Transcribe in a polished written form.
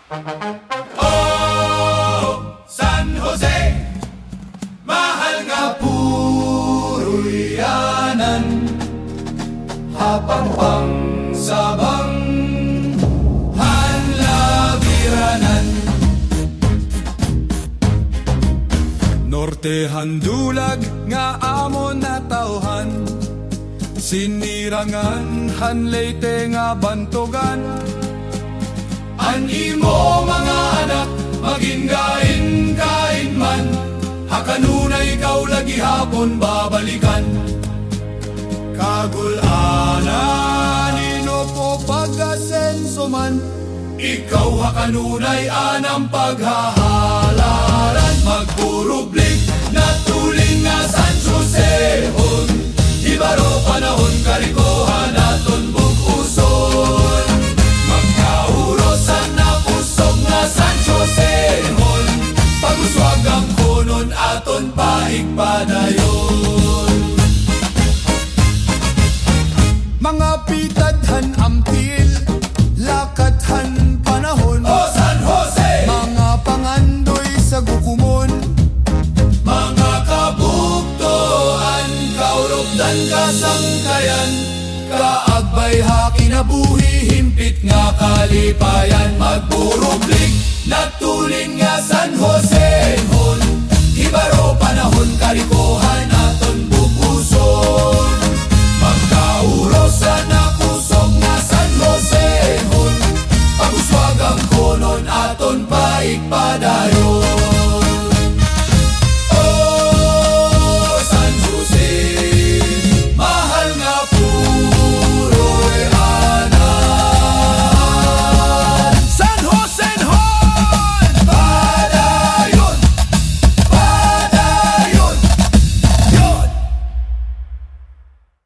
Oh, San Jose, mahal nga puroy yanan, hapang pang sabang hanlabiranan. Norte handulag nga amon na tauhan, sinirangan hanleyte nga bantogan. An imo mga anak maging kain man, hakanunay ikaw lagi hapon babalikan. Kagulana nino po pag-asenso man, ikaw hakanunay anang paghahalaran. Magpurublik na tuling nga San Jose hon, ibaro panahon karikohan aton bukuson. Magkaurosan na pusog nga San Jose hon, paguswag ang konon aton paigpadayon. Mga pitadhan ampil, lakadhan panahon, o San Jose! Mga pangandoy sa gukumon, mga kabuktoan, kauropdan kasangkayan, kaagbay hakinabuhi, himpit nga kalipayan. Magpurublik na tuling nga San Jose